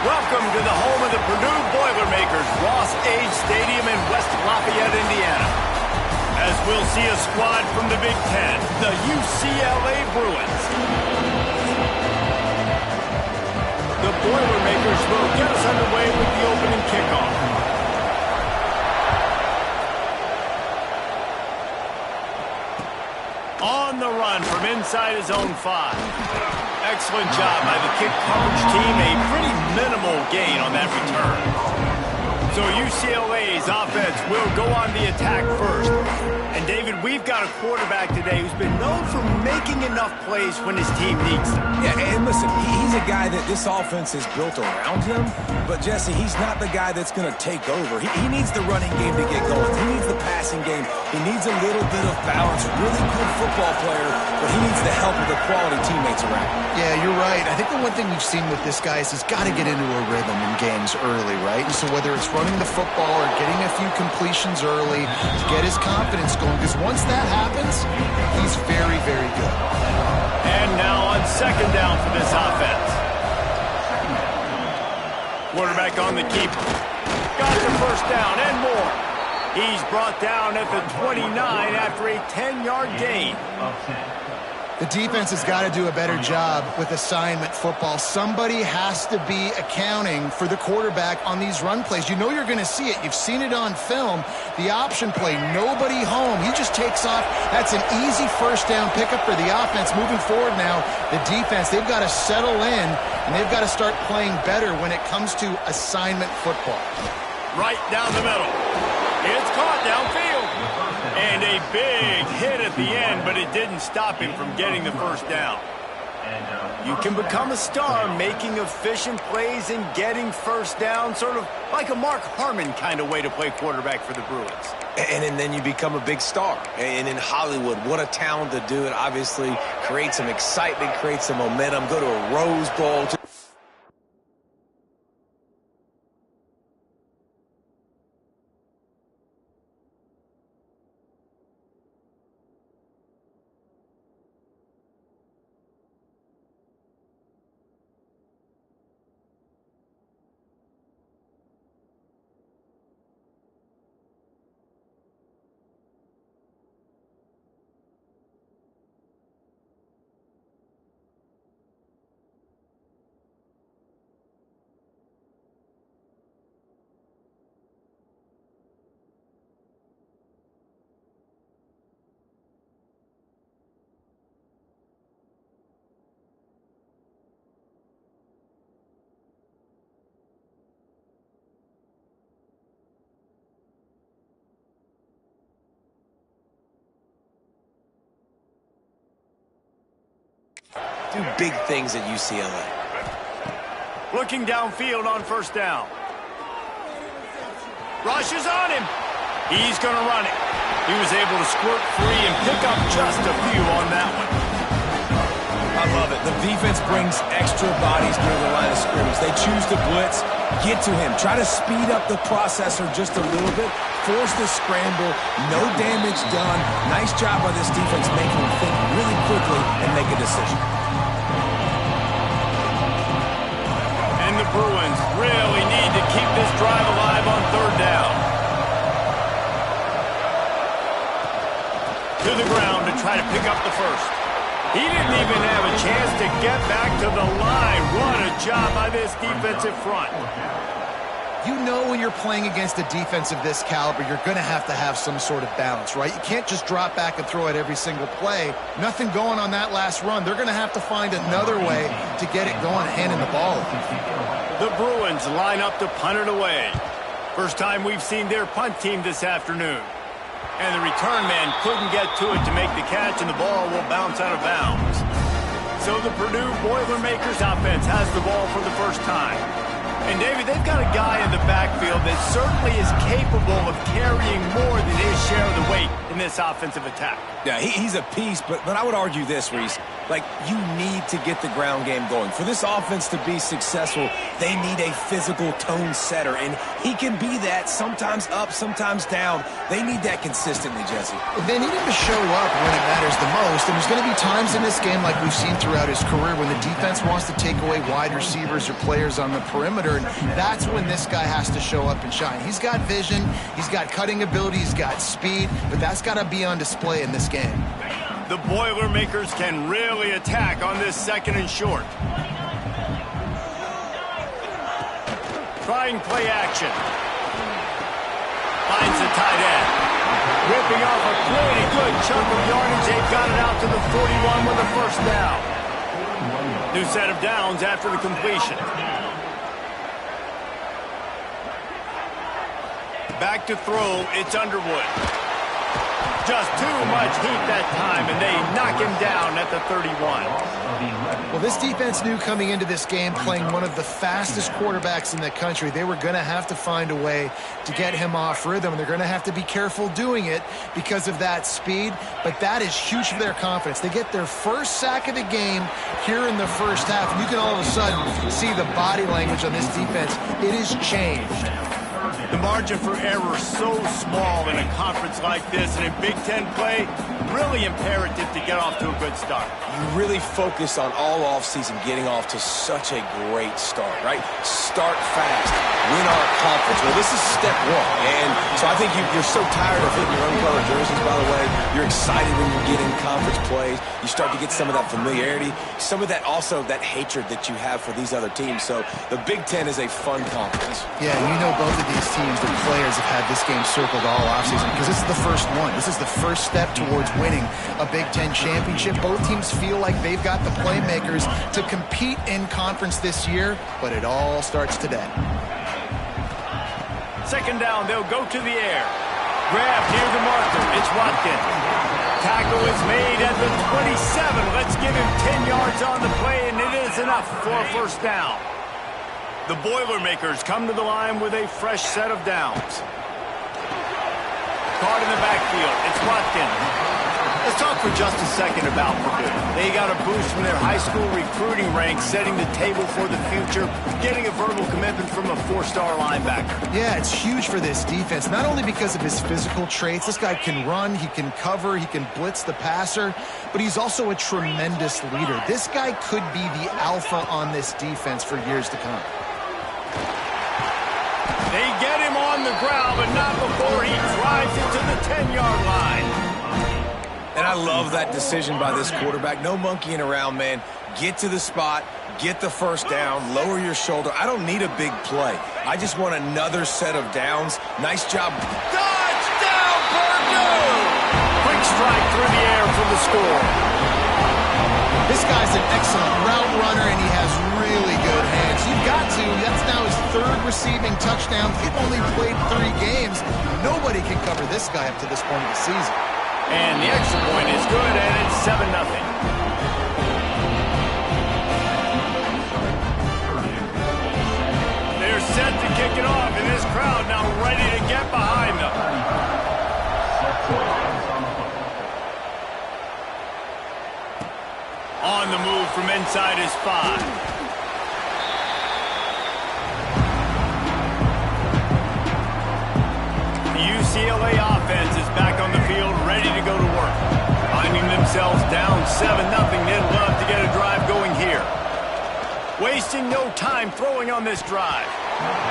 Welcome to the home of the Purdue Boilermakers, Ross Age Stadium in West Lafayette, Indiana. As we'll see a squad from the Big Ten, the UCLA Bruins. The Boilermakers will get us underway with the opening kickoff. On the run from inside his own 5. Excellent job by the kick coverage team. A pretty minimal gain on that return. So UCLA's offense will go on the attack first. And David, we've got a quarterback today who's been known for making enough plays when his team needs them. Yeah, and listen, he's a guy that this offense is built around him. But, Jesse, he's not the guy that's going to take over. He needs the running game to get going. He needs the passing game. He needs a little bit of balance. Really good football player, but he needs the help of the quality teammates around him. Yeah, you're right. I think the one thing we've seen with this guy is he's got to get into a rhythm in games early, right? And so whether it's running the football or getting a few completions early to get his confidence going, because once that happens, he's very, very good. And now on second down for this offense. Quarterback on the keeper. Got the first down and more. He's brought down at the 29 after a 10-yard gain. The defense has got to do a better job with assignment football. Somebody has to be accounting for the quarterback on these run plays. You know you're going to see it. You've seen it on film. The option play, nobody home. He just takes off. That's an easy first down pickup for the offense. Moving forward now, the defense, they've got to settle in, and they've got to start playing better when it comes to assignment football. Right down the middle. It's caught downfield. And a big hit at the end, but it didn't stop him from getting the first down. You can become a star making efficient plays and getting first down, sort of like a Mark Harmon kind of way to play quarterback for the Bruins. And then you become a big star. And in Hollywood, what a talent to do it. Obviously, create some excitement, create some momentum, go to a Rose Bowl. Do big things at UCLA. Looking downfield on first down. Rush is on him. He's going to run it. He was able to squirt free and pick up just a few on that one. I love it. The defense brings extra bodies near the line of scrimmage. They choose to blitz, get to him, try to speed up the processor just a little bit, force the scramble, no damage done. Nice job by this defense making him think really quickly and make a decision. And the Bruins really need to keep this drive alive on third down. To the ground to try to pick up the first. He didn't even have a chance to get back to the line. What a job by this defensive front. You know when you're playing against a defense of this caliber, you're going to have some sort of balance, right? You can't just drop back and throw it every single play. Nothing going on that last run. They're going to have to find another way to get it going, handing the ball. The Bruins line up to punt it away. First time we've seen their punt team this afternoon. And the return man couldn't get to it to make the catch, and the ball will bounce out of bounds. So the Purdue Boilermakers offense has the ball for the first time. And, David, they've got a guy in the backfield that certainly is capable of carrying more than his share of the weight in this offensive attack. Yeah, he's a piece, but I would argue this, Reese. Like, you need to get the ground game going. For this offense to be successful, they need a physical tone setter, and he can be that, sometimes up, sometimes down. They need that consistently, Jesse. They need him to show up when it matters the most, and there's going to be times in this game like we've seen throughout his career when the defense wants to take away wide receivers or players on the perimeter, and that's when this guy has to show up and shine. He's got vision, he's got cutting ability, he's got speed, but that's got to be on display in this game. The Boilermakers can really attack on this 2nd and short. Trying play action. Finds the tight end. Ripping off a pretty good chunk of yardage. They've got it out to the 41 with a first down. New set of downs after the completion. Back to throw, it's Underwood. Just too much heat that time, and they knock him down at the 31. Well, this defense knew coming into this game, playing one of the fastest quarterbacks in the country, they were going to have to find a way to get him off rhythm, and they're going to have to be careful doing it because of that speed, but that is huge for their confidence. They get their first sack of the game here in the first half, and you can all of a sudden see the body language on this defense. It has changed. The margin for error so small in a conference like this, and in Big Ten play, really imperative to get off to a good start. You really focus on all offseason getting off to such a great start, right? Start fast, win our conference. Well, this is step one, and so I think you're so tired of hitting your own color jerseys, by the way. You're excited when you get in conference plays. You start to get some of that familiarity, some of that also that hatred that you have for these other teams. So the Big Ten is a fun conference. Yeah, you know both of these teams, their players have had this game circled all offseason because this is the first one. This is the first step towards winning a Big Ten championship. Both teams feel like they've got the playmakers to compete in conference this year, but it all starts today. 2nd down, they'll go to the air. Grab near the marker, it's Watkins. Tackle is made at the 27. Let's give him 10 yards on the play, and it is enough for a first down. The Boilermakers come to the line with a fresh set of downs. Caught in the backfield, it's Watkins. Let's talk for just a second about Purdue. They got a boost from their high school recruiting ranks, setting the table for the future, getting a verbal commitment from a 4-star linebacker. Yeah, it's huge for this defense, not only because of his physical traits. This guy can run, he can cover, he can blitz the passer, but he's also a tremendous leader. This guy could be the alpha on this defense for years to come. They get him on the ground, but not before he drives it to the 10-yard line. And I love that decision by this quarterback. No monkeying around, man. Get to the spot, get the first down, lower your shoulder. I don't need a big play. I just want another set of downs. Nice job. Touchdown, Purdue! Quick strike through the air for the score. This guy's an excellent route runner, and he has really good hands. You've got to. That's now his 3rd receiving touchdown. He's only played 3 games. Nobody can cover this guy up to this point of the season. And the extra point is good, and it's 7-0. They're set to kick it off, and this crowd now ready to get behind them. On the move from inside his 5. UCLA offense is back on the field, ready to go to work. Finding themselves down 7-0, they'd love to get a drive going here. Wasting no time throwing on this drive.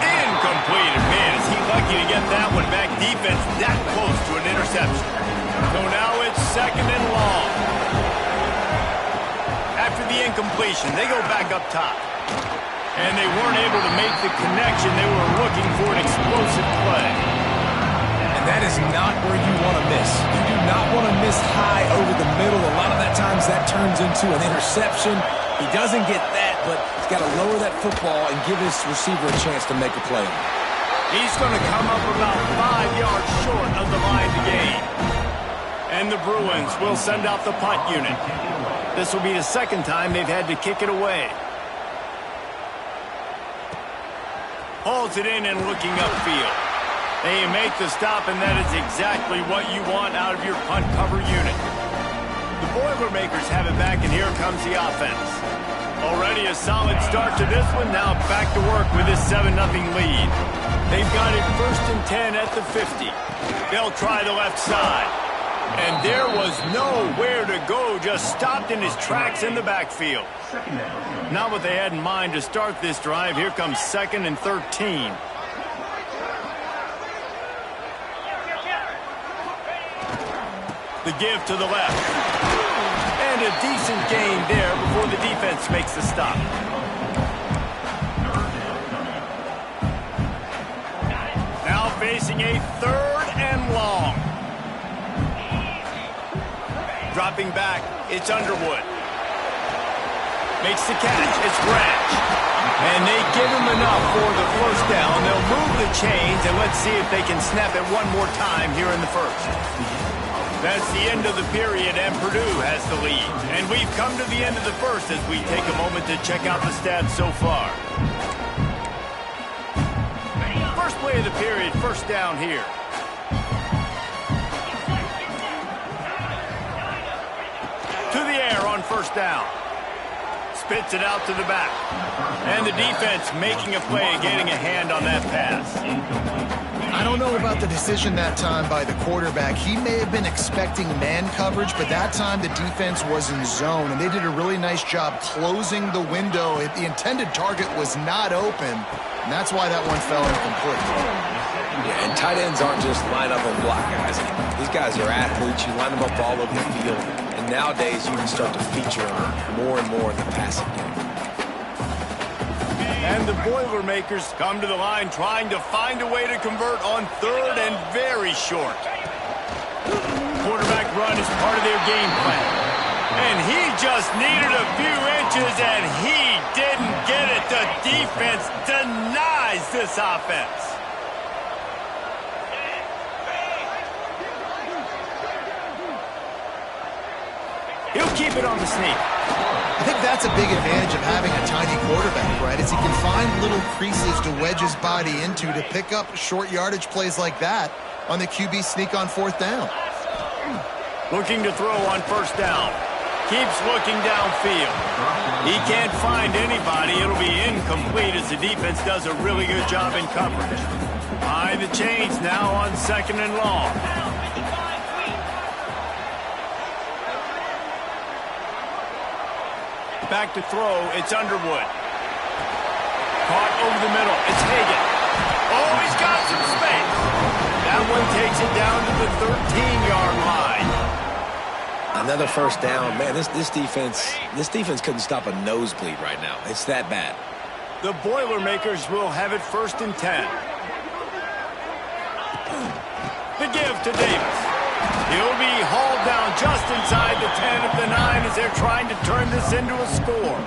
Incomplete. Man, is he lucky to get that one back. Defense that close to an interception. So now it's 2nd and long. After the incompletion, they go back up top. And they weren't able to make the connection. They were looking for an explosive play. That is not where you want to miss. You do not want to miss high over the middle. A lot of that times that turns into an interception. He doesn't get that, but he's got to lower that football and give his receiver a chance to make a play. He's going to come up about 5 yards short of the line to gain. And the Bruins will send out the punt unit. This will be the 2nd time they've had to kick it away. Hauls it in and looking upfield. They make the stop, and that is exactly what you want out of your punt cover unit. The Boilermakers have it back, and here comes the offense. Already a solid start to this one. Now back to work with this 7-0 lead. They've got it 1st and 10 at the 50. They'll try the left side. And there was nowhere to go, just stopped in his tracks in the backfield. Not what they had in mind to start this drive. Here comes 2nd and 13. The give to the left. And a decent gain there before the defense makes the stop. Now facing a 3rd and long. Dropping back, it's Underwood. Makes the catch, it's Branch. And they give him enough for the 1st down. They'll move the chains, and let's see if they can snap it one more time here in the 1st. That's the end of the period, and Purdue has the lead. And we've come to the end of the 1st as we take a moment to check out the stats so far. First play of the period, 1st down here. To the air on 1st down. Spits it out to the back. And the defense making a play, getting a hand on that pass. I don't know about the decision that time by the quarterback. He may have been expecting man coverage, but that time the defense was in zone, and they did a really nice job closing the window. The intended target was not open, and that's why that one fell incomplete. Yeah, and tight ends aren't just line up and block guys anymore. These guys are athletes. You line them up all over the field, and nowadays you can start to feature them more and more in the passing game. And the Boilermakers come to the line trying to find a way to convert on 3rd and very short. Quarterback run is part of their game plan. And he just needed a few inches, and he didn't get it. The defense denies this offense. He'll keep it on the sneak. I think that's a big advantage of having a tiny quarterback, right? Is he can find little creases to wedge his body into to pick up short yardage plays like that on the QB sneak on 4th down. Looking to throw on 1st down. Keeps looking downfield. He can't find anybody. It'll be incomplete as the defense does a really good job in coverage. Behind the chains now on 2nd and long. Back to throw, it's Underwood. Caught over the middle, it's Hagan. Oh, he's got some space. That one takes it down to the 13-yard line. Another 1st down. Man, this defense couldn't stop a nosebleed right now. It's that bad. The Boilermakers will have it 1st and 10. The give to Davis. He'll be hauled down just inside the 10 of the 9 as they're trying to turn this into a score.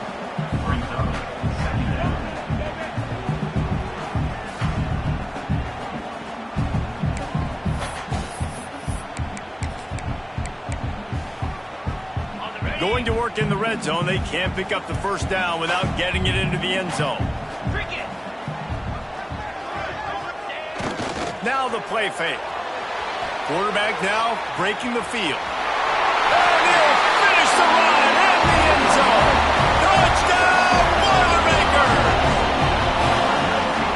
Going to work in the red zone. They can't pick up the 1st down without getting it into the end zone. Now the play fake. Quarterback now breaking the field. And he'll finish the run at the end zone. Touchdown, Boilermakers!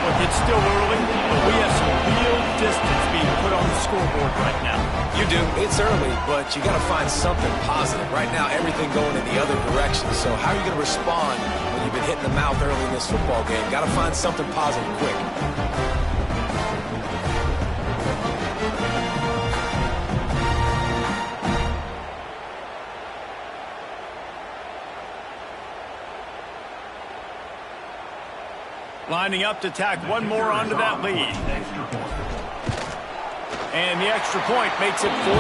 Look, it's still early, but we have some real distance being put on the scoreboard right now. You do. It's early, but you got to find something positive. Right now, everything going in the other direction. So how are you going to respond when you've been hitting the mouth early in this football game? Got to find something positive quick. Lining up to tack one more onto that lead. And the extra point makes it 14-0.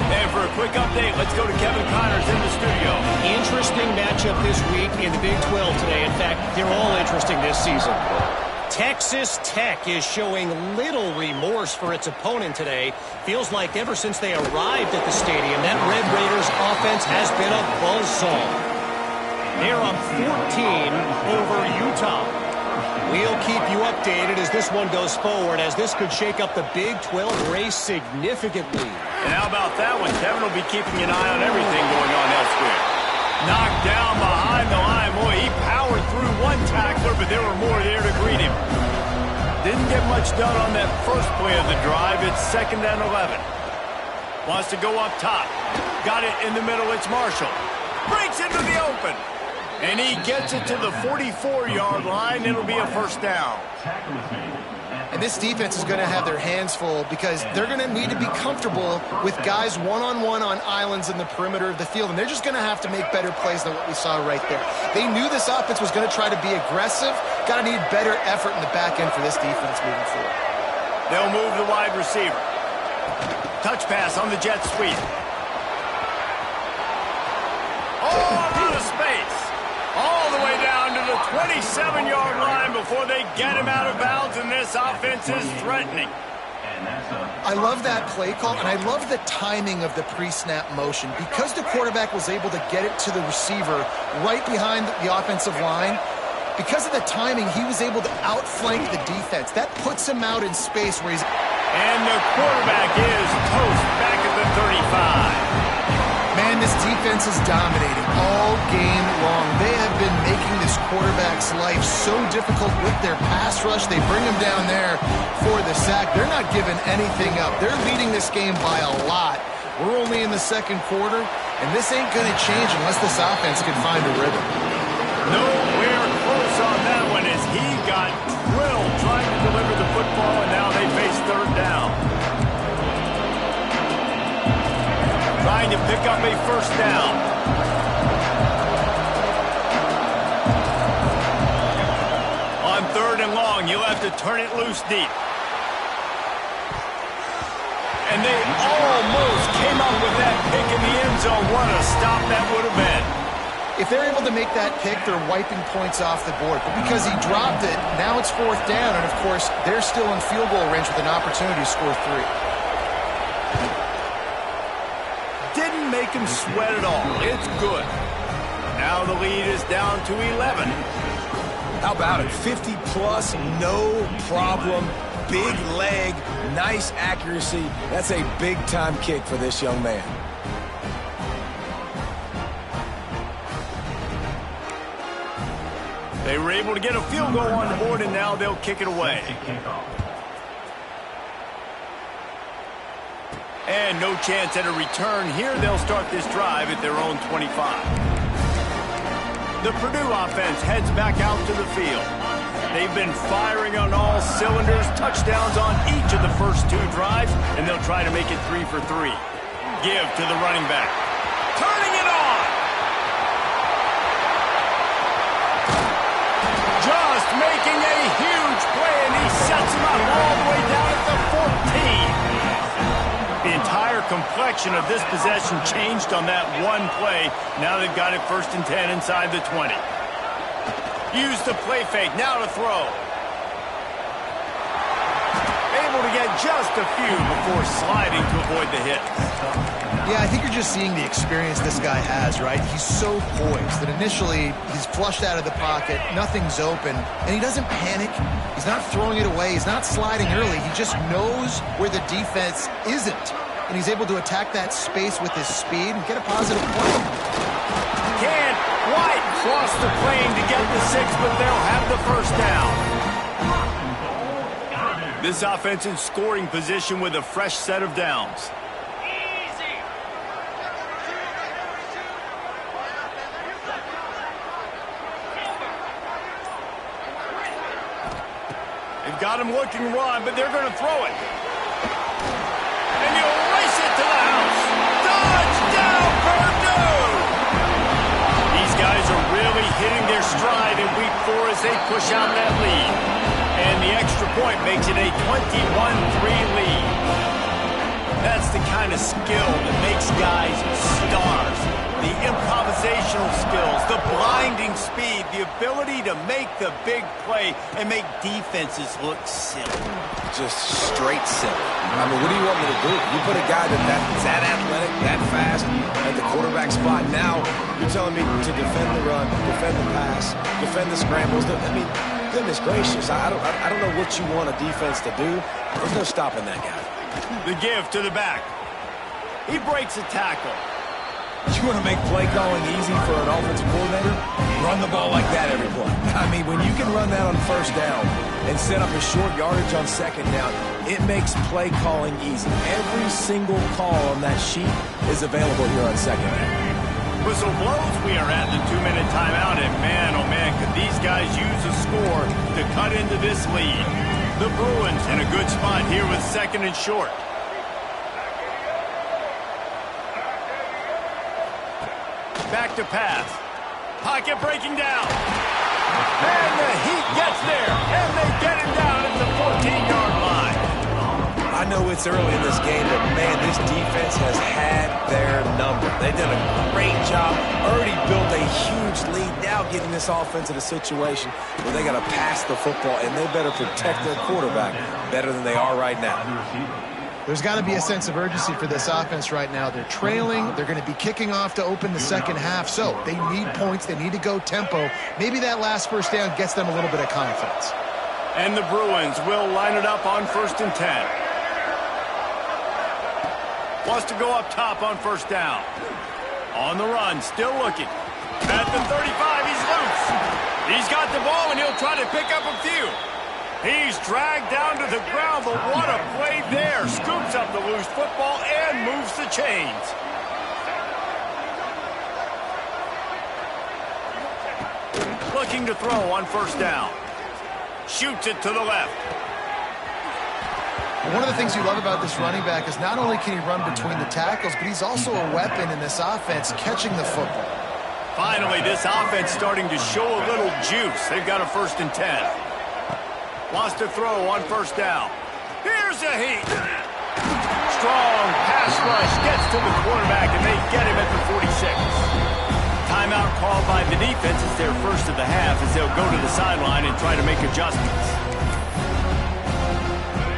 And for a quick update, let's go to Kevin Connors in the studio. Interesting matchup this week in the Big 12 today. In fact, they're all interesting this season. Texas Tech is showing little remorse for its opponent today. Feels like ever since they arrived at the stadium, that Red Raiders offense has been a buzzsaw. They're up 14 over Utah. We'll keep you updated as this one goes forward, as this could shake up the Big 12 race significantly. And how about that one? Kevin will be keeping an eye on everything going on elsewhere. Knocked down behind the line. Boy, he powered through one tackler, but there were more there to greet him. Didn't get much done on that first play of the drive. It's 2nd and 11. Wants to go up top. Got it in the middle. It's Marshall. Breaks into the open. And he gets it to the 44-yard line. It'll be a first down. And this defense is going to have their hands full because they're going to need to be comfortable with guys one-on-one on islands in the perimeter of the field. And they're just going to have to make better plays than what we saw right there. They knew this offense was going to try to be aggressive. Got to need better effort in the back end for this defense moving forward. They'll move the wide receiver. Touch pass on the jet sweep. Oh, out of space. All the way down to the 27-yard line before they get him out of bounds, and this offense is threatening. I love that play call, and I love the timing of the pre-snap motion. Because the quarterback was able to get it to the receiver right behind the offensive line, because of the timing, he was able to outflank the defense. That puts him out in space where he's... And the quarterback is toast back at the 35. Man, this defense is dominating all game long. They have been making this quarterback's life so difficult with their pass rush. They bring him down there for the sack. They're not giving anything up. They're leading this game by a lot. We're only in the second quarter, and this ain't going to change unless this offense can find a rhythm. Nowhere close on that one as he got drilled trying to deliver the football, and now they face 3rd down. Trying to pick up a first down. On 3rd and long, you'll have to turn it loose deep. And they almost came up with that pick in the end zone. What a stop that would have been. If they're able to make that pick, they're wiping points off the board. But because he dropped it, now it's 4th down. And, of course, they're still in field goal range with an opportunity to score 3. Didn't make him sweat at all. It's good. Now the lead is down to 11. How about it? 50-plus, no problem. Big leg, nice accuracy. That's a big-time kick for this young man. They were able to get a field goal on the board, and now they'll kick it away. And no chance at a return here. They'll start this drive at their own 25. The Purdue offense heads back out to the field. They've been firing on all cylinders, touchdowns on each of the first 2 drives, and they'll try to make it 3 for 3. Give to the running back. Turning it on! Just making a huge play, and he sets him up all the way down at the 14. The entire complexion of this possession changed on that one play. Now they've got it 1st and 10 inside the 20. Use the play fake. Now to throw. Able to get just a few before sliding to avoid the hit. Yeah, I think you're just seeing the experience this guy has, right? He's so poised that initially he's flushed out of the pocket, nothing's open, and he doesn't panic. He's not throwing it away. He's not sliding early. He just knows where the defense isn't, and he's able to attack that space with his speed and get a positive play. Can't quite cross the plane to get the 6, but they'll have the first down. This offense in scoring position with a fresh set of downs. They've got him looking run, but they're going to throw it. And he'll race it to the house. Touchdown, Purdue! These guys are really hitting their stride in week 4 as they push out that lead. And the extra point makes it a 21-3 lead. That's the kind of skill that makes guys stars. The improvisational skills, the blinding speed, the ability to make the big play and make defenses look silly. Just straight silly. I mean, what do you want me to do? You put a guy that's that athletic, that fast, at the quarterback spot. Now you're telling me to defend the run, defend the pass, defend the scrambles. I mean, goodness gracious. I don't know what you want a defense to do. There's no stopping that guy. The give to the back. He breaks a tackle. You want to make play calling easy for an offensive coordinator? Run the ball like that every play. I mean, when you can run that on first down and set up a short yardage on second down, it makes play calling easy. Every single call on that sheet is available here on second down. Whistle blows, we are at the 2-minute timeout, and man, oh man, could these guys use a score to cut into this lead. The Bruins in a good spot here with second and short. Back to pass. Pocket breaking down. And the Heat gets there, and they get him down at the 14-yard line. I know it's early in this game, but, man, this defense has had their number. They've done a great job, already built a huge lead, now getting this offense in a situation where they got to pass the football, and they better protect their quarterback better than they are right now. There's got to be a sense of urgency for this offense right now. They're trailing. They're going to be kicking off to open the second half, so they need points. They need to go tempo. Maybe that last first down gets them a little bit of confidence. And the Bruins will line it up on 1st and 10. Wants to go up top on first down. On the run, still looking. At the 35, he's loose. He's got the ball, and he'll try to pick up a few. He's dragged down to the ground, but what a play there. Scoops up the loose football and moves the chains. Looking to throw on first down. Shoots it to the left. One of the things you love about this running back is not only can he run between the tackles, but he's also a weapon in this offense catching the football. Finally, this offense starting to show a little juice. They've got a 1st and 10. Wants to throw on first down. Here's a Heat. Strong pass rush gets to the quarterback, and they get him at the 46. Timeout called by the defense. It's their first of the half as they'll go to the sideline and try to make adjustments.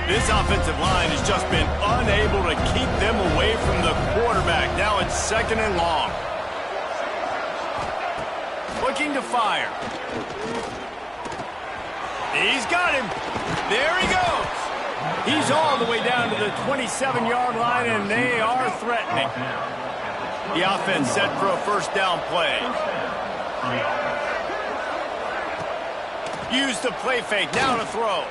This offensive line has just been unable to keep them away from the quarterback. Now it's 2nd and long. Looking to fire. He's got him. There he goes. He's all the way down to the 27-yard line, and they are threatening. The offense set for a first down play. Use the play fake. Now to throw.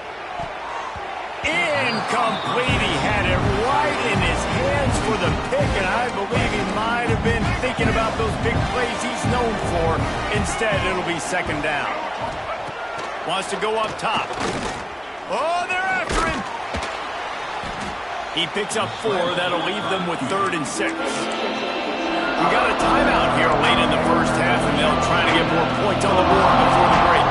Incomplete. He had it right in his hands for the pick, and I believe he might have been thinking about those big plays he's known for. Instead, it'll be 2nd down. Wants to go up top. Oh, they're after him. He picks up 4. That'll leave them with 3rd and 6. We got a timeout here late in the first half, and they'll try to get more points on the board before the break.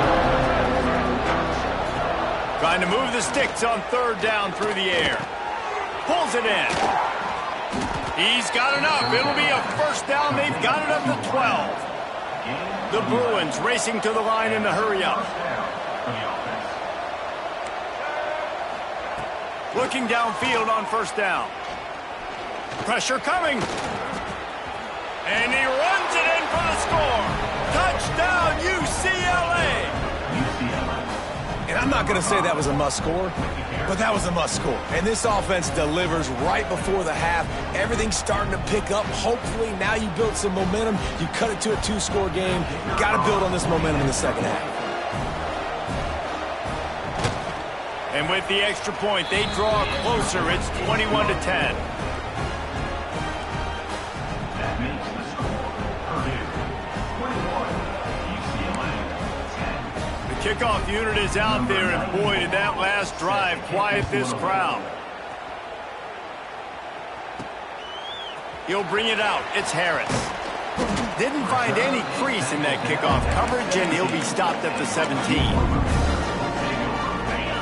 Trying to move the sticks on 3rd down through the air. Pulls it in. He's got enough. It'll be a first down. They've got it up to 12. The Bruins racing to the line in the hurry-up. Looking downfield on first down. Pressure coming. And he runs it in for the score. Touchdown, UCLA. And I'm not going to say that was a must-score, but that was a must-score. And this offense delivers right before the half. Everything's starting to pick up. Hopefully, now you build some momentum. You cut it to a 2-score game. You got to build on this momentum in the second half. And with the extra point, they draw closer. It's 21-10. That makes the score Purdue 21, UCLA 10. The kickoff unit is out there, and boy, did that last drive quiet this crowd. He'll bring it out. It's Harris. Didn't find any crease in that kickoff coverage, and he'll be stopped at the 17.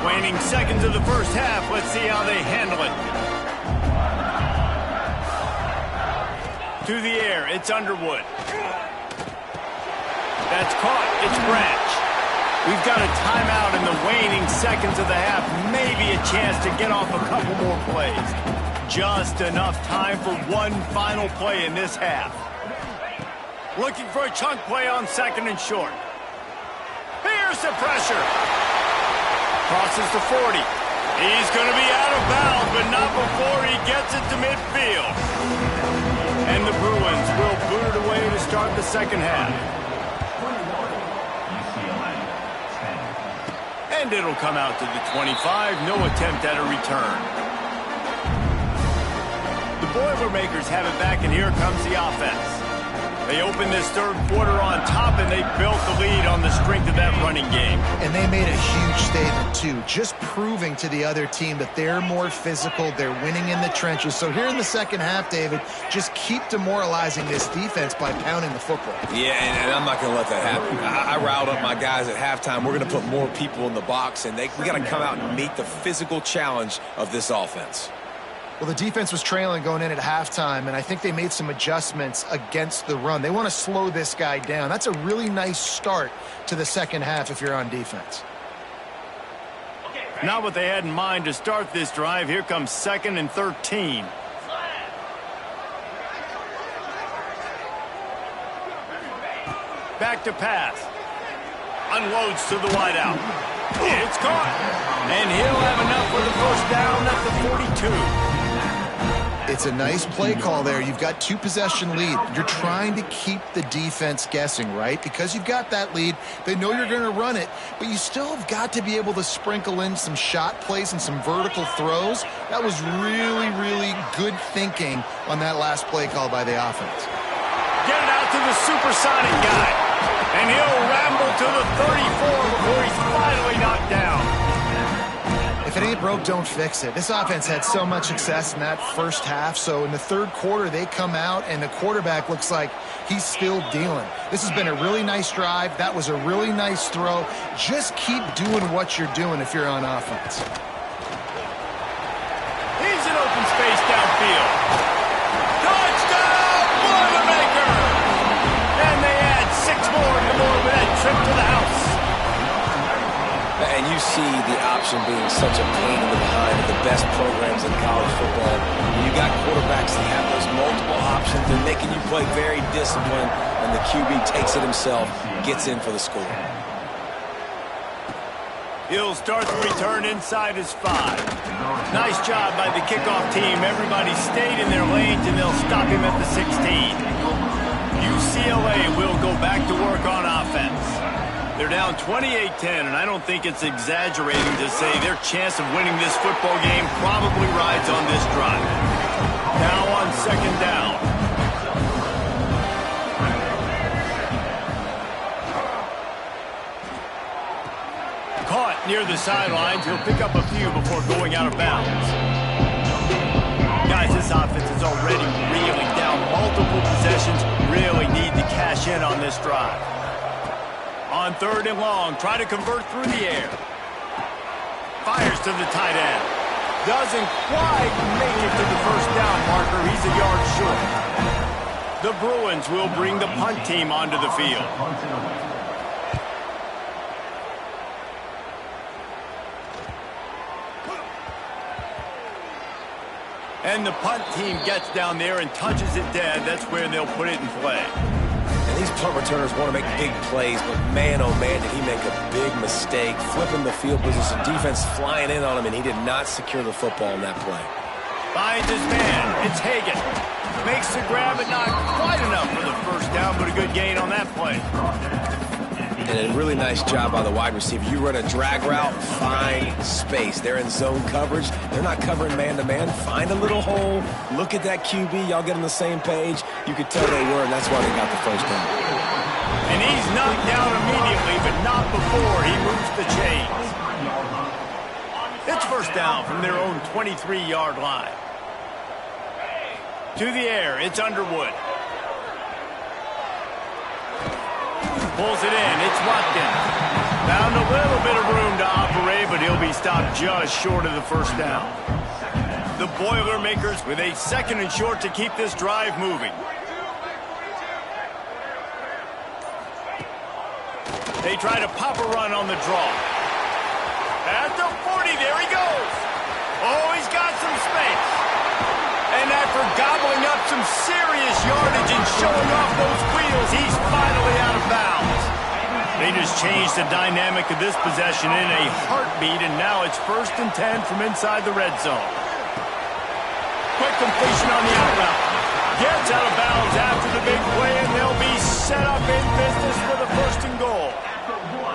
Waning seconds of the first half. Let's see how they handle it. To the air. It's Underwood. That's caught. It's Branch. We've got a timeout in the waning seconds of the half. Maybe a chance to get off a couple more plays. Just enough time for one final play in this half. Looking for a chunk play on 2nd and short. Here's Here's the pressure. Crosses the 40. He's going to be out of bounds, but not before he gets it to midfield. And the Bruins will boot it away to start the second half. UCLA, 10. And it'll come out to the 25. No attempt at a return. The Boilermakers have it back, and here comes the offense. They opened this third quarter on top, and they built the lead on the strength of that running game. And they made a huge statement, too, just proving to the other team that they're more physical, they're winning in the trenches. So here in the second half, David, just keep demoralizing this defense by pounding the football. Yeah, and I'm not going to let that happen. I riled up my guys at halftime. We're going to put more people in the box, and we got to come out and meet the physical challenge of this offense. Well, the defense was trailing going in at halftime, and I think they made some adjustments against the run. They want to slow this guy down. That's a really nice start to the second half if you're on defense. Not what they had in mind to start this drive. Here comes 2nd and 13. Back to pass. Unloads to the wideout. It's caught. And he'll have enough for the first down at the 42. It's a nice play call there. You've got 2-possession lead. You're trying to keep the defense guessing, right? Because you've got that lead. They know you're going to run it, but you still have got to be able to sprinkle in some shot plays and some vertical throws. That was really, really good thinking on that last play call by the offense. Get it out to the supersonic guy. And he'll ramble to the 34 before he's finally knocked down. If it ain't broke, don't fix it. This offense had so much success in that first half, so in the third quarter, they come out, and the quarterback looks like he's still dealing. This has been a really nice drive. That was a really nice throw. Just keep doing what you're doing if you're on offense. He's in open space downfield. Touchdown, Boilermaker! And they add 6 more to go with that trip to the house. And you see the option being such a pain in the behind of the best programs in college football. When you got quarterbacks that have those multiple options, they're making you play very disciplined, and the QB takes it himself, gets in for the score. He'll start the return inside his 5. Nice job by the kickoff team. Everybody stayed in their lanes, and they'll stop him at the 16. UCLA will go back to work on offense. They're down 28-10, and I don't think it's exaggerating to say their chance of winning this football game probably rides on this drive. Now on 2nd down. Caught near the sidelines. He'll pick up a few before going out of bounds. Guys, this offense is already reeling down multiple possessions. Really need to cash in on this drive. On 3rd and long, try to convert through the air. Fires to the tight end. Doesn't quite make it to the first down marker. He's a yard short. The Bruins will bring the punt team onto the field. And the punt team gets down there and touches it dead. That's where they'll put it in play. And these punt returners want to make big plays, but man, oh man, did he make a big mistake. Flipping the field position, defense flying in on him, and he did not secure the football in that play. Finds his man. It's Hagan. Makes the grab, but not quite enough for the first down, but a good gain on that play. And a really nice job by the wide receiver. You run a drag route, find space. They're in zone coverage. They're not covering man-to-man. Find a little hole. Look at that QB. Y'all get on the same page. You could tell they were, and that's why they got the first down. And he's knocked down immediately, but not before he moves the chains. It's first down from their own 23-yard line. To the air, it's Underwood. Pulls it in, it's Watkins. Found a little bit of room to operate, but he'll be stopped just short of the first down. The Boilermakers with a 2nd and short to keep this drive moving. They try to pop a run on the draw. At the 40, there he goes. Oh, he's got some space. And after gobbling up some serious yardage and showing off those wheels, he's finally out of bounds. They just changed the dynamic of this possession in a heartbeat, and now it's 1st and 10 from inside the red zone. Quick completion on the out route. Gets out of bounds after the big play, and they'll be set up in business for the 1st and goal.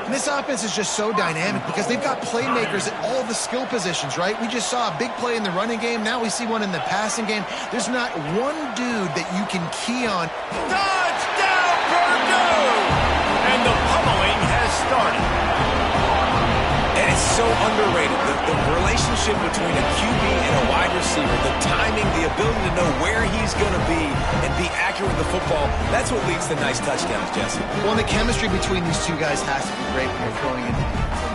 And this offense is just so dynamic because they've got playmakers at all the skill positions, right? We just saw a big play in the running game. Now we see one in the passing game. There's not one dude that you can key on. Touchdown, Purdue! And the pummeling has started. And it's so underrated. The relationship between a QB and a wide receiver, the timing, the ability to know where he's going to be and be accurate with the football, that's what leads to nice touchdowns, Jesse. Well, and the chemistry between these two guys has to be great when you're throwing in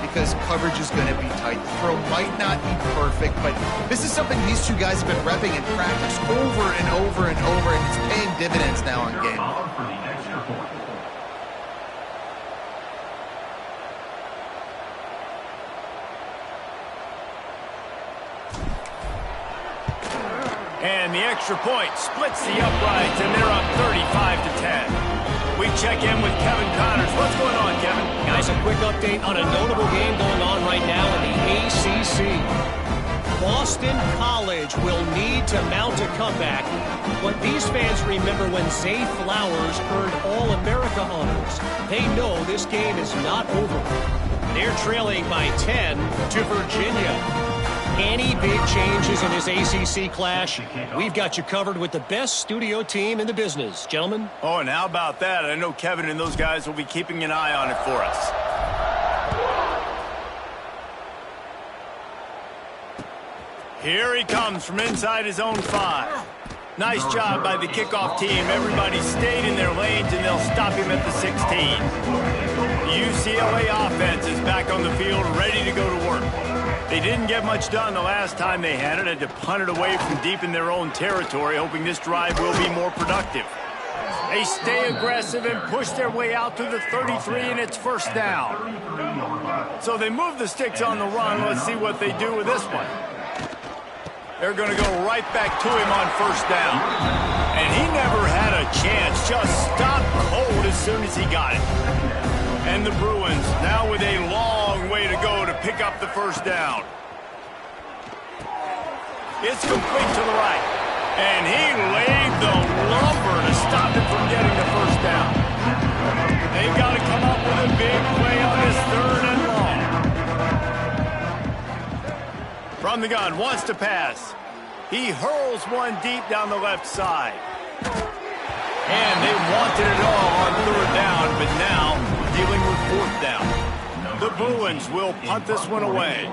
because coverage is going to be tight. The throw might not be perfect, but this is something these two guys have been repping in practice over and over and over, and it's paying dividends now on game. And the extra point splits the uprights, and they're up 35-10. We check in with Kevin Connors. What's going on, Kevin? Guys, a quick update on a notable game going on right now in the ACC. Boston College will need to mount a comeback. What these fans remember when Zay Flowers earned All-America honors. They know this game is not over. They're trailing by 10 to Virginia. Any big changes in this ACC clash, we've got you covered with the best studio team in the business. Gentlemen? Oh, and how about that? I know Kevin and those guys will be keeping an eye on it for us. Here he comes from inside his own 5. Nice job by the kickoff team. Everybody stayed in their lanes, and they'll stop him at the 16. The UCLA offense is back on the field, ready to go to work. They didn't get much done the last time they had it. Had to punt it away from deep in their own territory, hoping this drive will be more productive. They stay aggressive and push their way out to the 33, and it's 1st down. So they move the sticks on the run. Let's see what they do with this one. They're going to go right back to him on 1st down. And he never had a chance. Just stopped cold as soon as he got it. And the Bruins now with a long way to go to pick up the 1st down. It's complete to the right. And he laid the lumber to stop him from getting the 1st down. They've got to come up with a big play on this 3rd and long. From the gun, wants to pass. He hurls one deep down the left side. And they wanted it all on 3rd down, but now dealing with 4th down. The Bruins will punt this one away.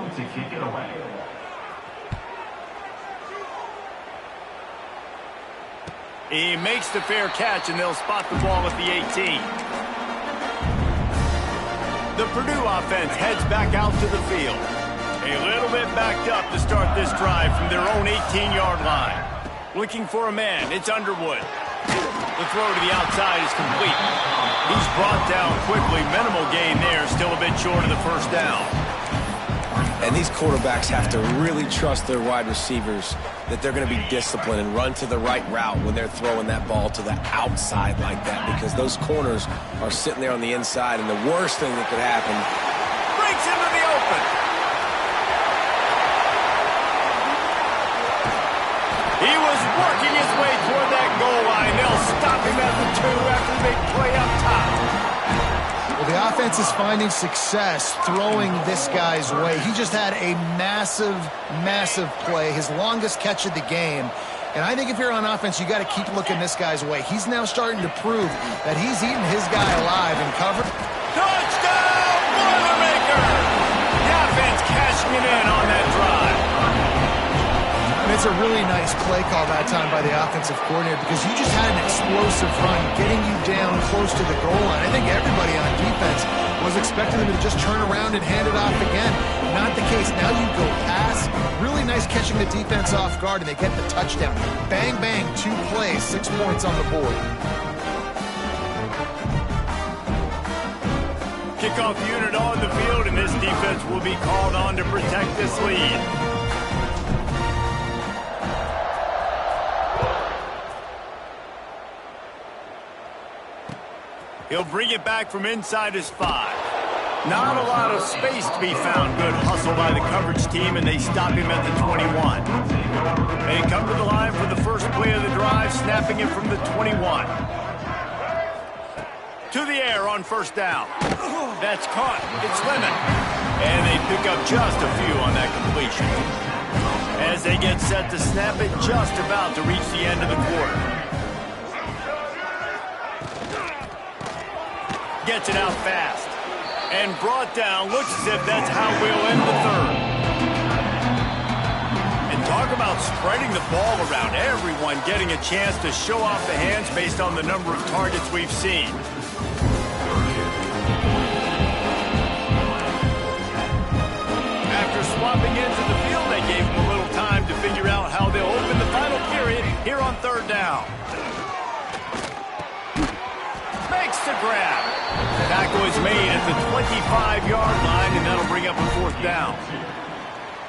He makes the fair catch, and they'll spot the ball at the 18. The Purdue offense heads back out to the field. A little bit backed up to start this drive from their own 18-yard line. Looking for a man. It's Underwood. The throw to the outside is complete. He's brought down quickly. Minimal gain there. Still a bit short of the 1st down. And these quarterbacks have to really trust their wide receivers that they're going to be disciplined and run to the right route when they're throwing that ball to the outside like that, because those corners are sitting there on the inside, and the worst thing that could happen. Breaks into the open. He was working his way toward that goal line. They'll stop him at the 2 after the big play up top. Well, the offense is finding success throwing this guy's way. He just had a massive, massive play, his longest catch of the game. And I think if you're on offense, you got to keep looking this guy's way. He's now starting to prove that he's eating his guy alive and covered. Touchdown, Boilermaker! The offense cashing it in on that drive. And it's a really nice play call that time by the offensive coordinator, because you just had an explosive run getting you down close to the goal line. I think everybody on defense was expecting them to just turn around and hand it off again. Not the case. Now you go pass. Really nice catching the defense off guard, and they get the touchdown. Bang, bang, 2 plays, 6 points on the board. Kickoff unit on the field, and this defense will be called on to protect this lead. He'll bring it back from inside his 5. Not a lot of space to be found. Good hustle by the coverage team, and they stop him at the 21. They come to the line for the first play of the drive, snapping it from the 21. To the air on first down. That's caught. It's Lemon. And they pick up just a few on that completion. As they get set to snap it, just about to reach the end of the quarter. Gets it out fast. And brought down. Looks as if that's how we'll end the third. And talk about spreading the ball around. Everyone getting a chance to show off the hands based on the number of targets we've seen. After swapping into the field, they gave him a little time to figure out how they'll open the final period here on third down. Makes the grab. The tackle is made at the 25-yard line, and that'll bring up a fourth down.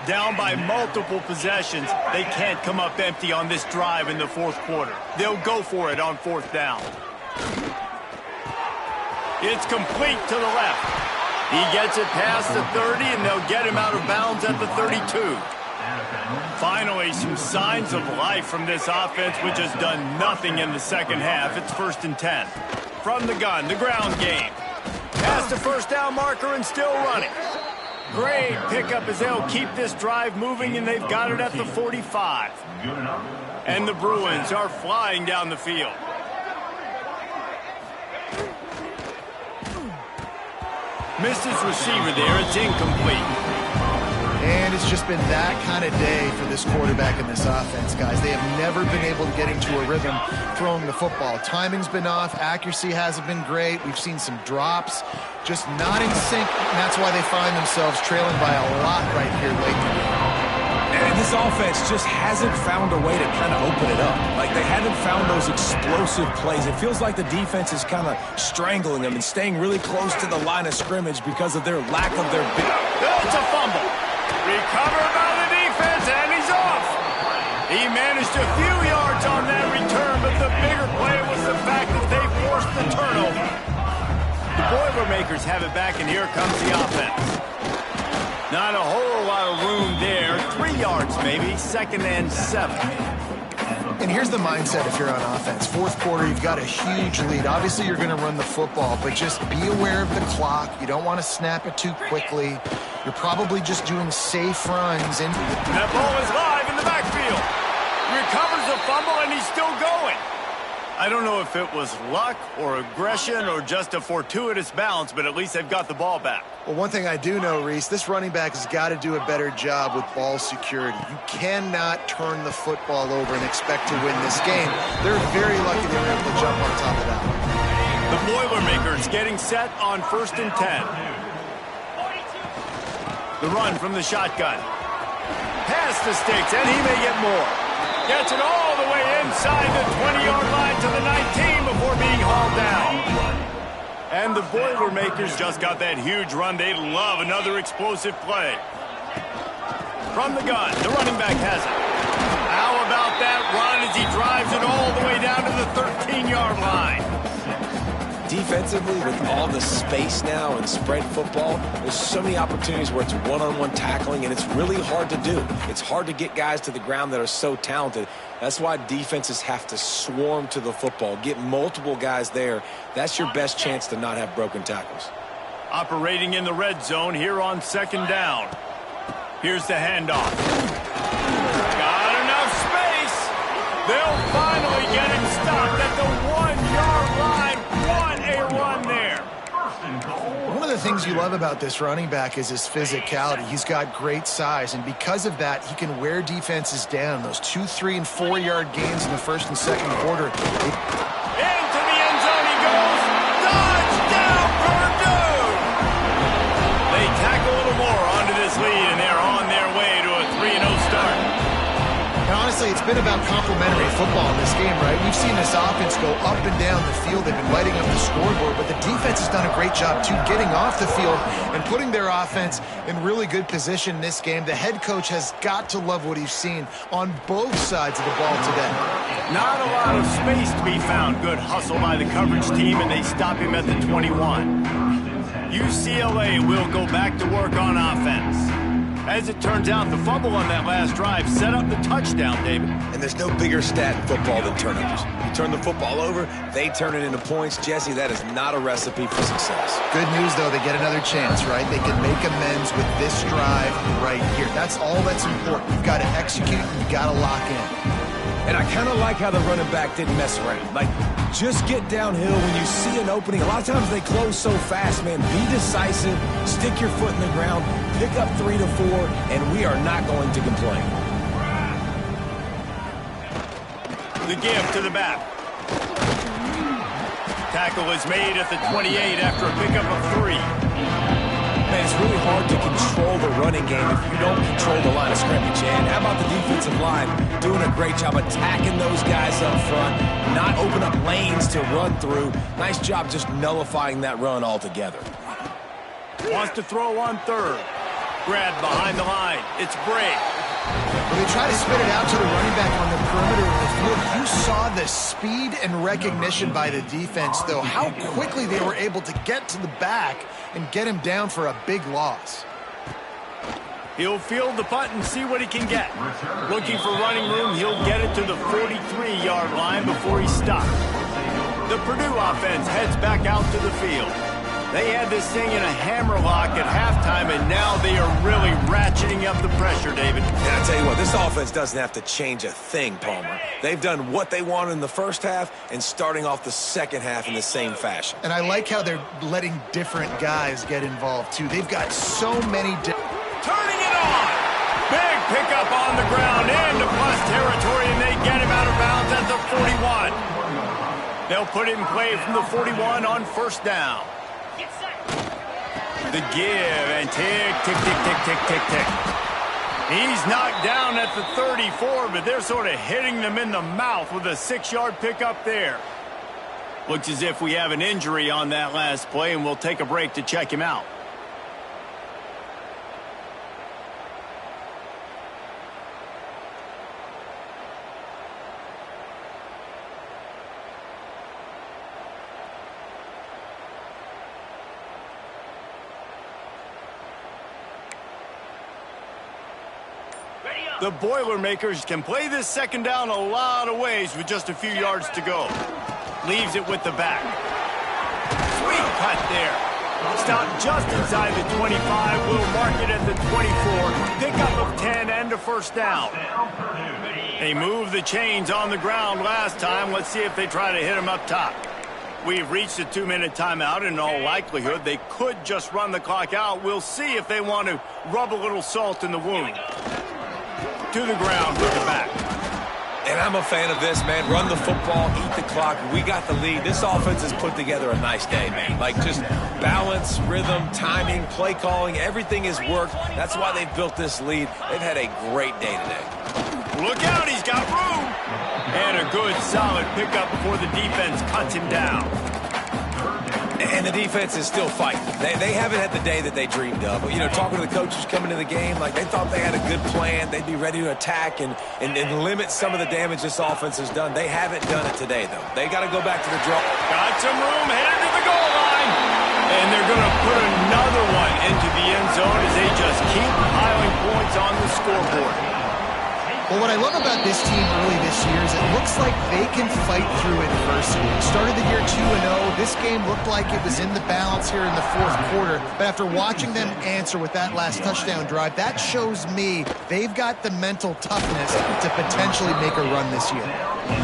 Down by multiple possessions, they can't come up empty on this drive in the fourth quarter. They'll go for it on fourth down. It's complete to the left. He gets it past the 30, and they'll get him out of bounds at the 32. Finally, some signs of life from this offense, which has done nothing in the second half. It's 1st and 10. From the gun, the ground game. Past the first down marker and still running. Great pickup as they'll keep this drive moving, and they've got it at the 45. And the Bruins are flying down the field. Missed his receiver there. It's incomplete. And it's just been that kind of day for this quarterback and this offense, guys. They have never been able to get into a rhythm throwing the football. Timing's been off. Accuracy hasn't been great. We've seen some drops. Just not in sync, and that's why they find themselves trailing by a lot right here late in the game. And this offense just hasn't found a way to kind of open it up. Like, they haven't found those explosive plays. It feels like the defense is kind of strangling them and staying really close to the line of scrimmage because of their lack of their big... It's a fumble. Recovered by the defense, and he's off. He managed a few yards on that return, but the bigger play was the fact that they forced the turnover. The Boilermakers have it back, and here comes the offense. Not a whole lot of room there. 3 yards maybe, 2nd and 7. And here's the mindset if you're on offense. Fourth quarter, you've got a huge lead. Obviously, you're going to run the football, but just be aware of the clock. You don't want to snap it too quickly. You're probably just doing safe runs. And that ball is live in the backfield. Recovers the fumble, and he's still going. I don't know if it was luck or aggression or just a fortuitous bounce, but at least they've got the ball back. Well, one thing I do know, Reese, this running back has got to do a better job with ball security. You cannot turn the football over and expect to win this game. They're very lucky they were able to jump on top of that. The Boilermakers getting set on 1st and 10. The run from the shotgun. Past the sticks, and he may get more. Gets it all the way inside the 20-yard line to the 19 before being hauled down. And the Boilermakers just got that huge run. They love another explosive play. From the gun, the running back has it. How about that run as he drives it all the way down to the 13-yard line? Defensively, with all the space now and spread football, there's so many opportunities where it's one-on-one tackling, and it's really hard to do. It's hard to get guys to the ground that are so talented. That's why defenses have to swarm to the football, get multiple guys there. That's your best chance to not have broken tackles. Operating in the red zone here on 2nd down. Here's the handoff. Got enough space. They'll finally get him stopped at the 1-yard line. What a run there. One of the things you love about this running back is his physicality. He's got great size, and because of that, he can wear defenses down. Those 2, 3, and 4-yard gains in the 1st and 2nd quarter. Into the end zone he goes. Touchdown, Purdue! They tack a little more onto this lead, and they're on their way to a 3-0 start. And honestly, it's been about complementary football in this game, right? We've seen this offense go up and down the field. They've been lighting up the scoreboard, but the defense has done a great job, too, getting off the field and putting their offense in really good position in this game. The head coach has got to love what he's seen on both sides of the ball today. Not a lot of space to be found. Good hustle by the coverage team, and they stop him at the 21. UCLA will go back to work on offense. As it turns out, the fumble on that last drive set up the touchdown, David. And there's no bigger stat in football than turnovers. You turn the football over, they turn it into points. Jesse, that is not a recipe for success. Good news, though, they get another chance, right? They can make amends with this drive right here. That's all that's important. You've got to execute, and you've got to lock in. And I kind of like how the running back didn't mess around. Like, just get downhill when you see an opening. A lot of times they close so fast, man. Be decisive, stick your foot in the ground, pick up 3 to 4, and we are not going to complain. The give to the back. Tackle is made at the 28 after a pickup of 3. Man, it's really hard to control the running game if you don't control the line of scrimmage. And how about the defensive line doing a great job attacking those guys up front, not open up lanes to run through. Nice job just nullifying that run altogether. Wants to throw on third. Grab behind the line. It's Bray. When they try to spit it out to the running back on the perimeter of the field, you saw the speed and recognition by the defense, though, how quickly they were able to get to the back and get him down for a big loss. He'll field the punt and see what he can get. Looking for running room, he'll get it to the 43-yard line before he stops. The Purdue offense heads back out to the field. They had this thing in a hammerlock at halftime, and now they are really ratcheting up the pressure, David. And I tell you what, this offense doesn't have to change a thing, Palmer. They've done what they wanted in the first half and starting off the second half in the same fashion. And I like how they're letting different guys get involved, too. They've got so many turning it on. Big pickup on the ground into plus territory, and they get him out of bounds at the 41. They'll put it in play from the 41 on first down. The give, and tick, tick, tick, tick, tick, tick, tick. He's knocked down at the 34, but they're sort of hitting them in the mouth with a 6-yard pickup there. Looks as if we have an injury on that last play, and we'll take a break to check him out. The Boilermakers can play this second down a lot of ways with just a few yards to go. Leaves it with the back. Sweet cut there. Stop just inside the 25. We'll mark it at the 24. Pickup of 10 and a first down. They moved the chains on the ground last time. Let's see if they try to hit them up top. We've reached a 2-minute timeout. In all likelihood, they could just run the clock out. We'll see if they want to rub a little salt in the wound. To the ground with the back. And I'm a fan of this, man. Run the football, eat the clock. We got the lead. This offense has put together a nice day, man. Like, just balance, rhythm, timing, play calling, everything has worked. That's why they've built this lead. They've had a great day today. Look out, he's got room. And a good, solid pickup before the defense cuts him down. And the defense is still fighting. They haven't had the day that they dreamed of. You know, talking to the coaches coming to the game, like they thought they had a good plan. They'd be ready to attack and limit some of the damage this offense has done. They haven't done it today, though. They got to go back to the draw. Got some room, headed to the goal line. And they're going to put another one into the end zone as they just keep piling points on the scoreboard. Well, what I love about this team early this year is it looks like they can fight through adversity. Started the year 2-0. This game looked like it was in the balance here in the fourth quarter. But after watching them answer with that last touchdown drive, that shows me they've got the mental toughness to potentially make a run this year.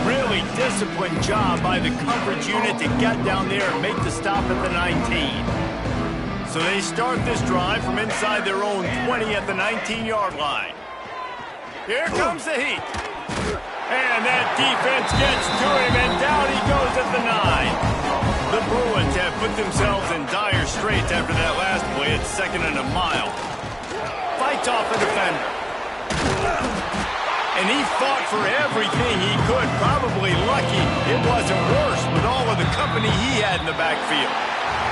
Really disciplined job by the coverage unit to get down there and make the stop at the 19. So they start this drive from inside their own 20 at the 19-yard line. Here comes the heat. And that defense gets to him, and down he goes at the 9. The Bruins have put themselves in dire straits after that last play. It's 2nd and a mile. Fights off a defender. And he fought for everything he could. Probably lucky it wasn't worse with all of the company he had in the backfield.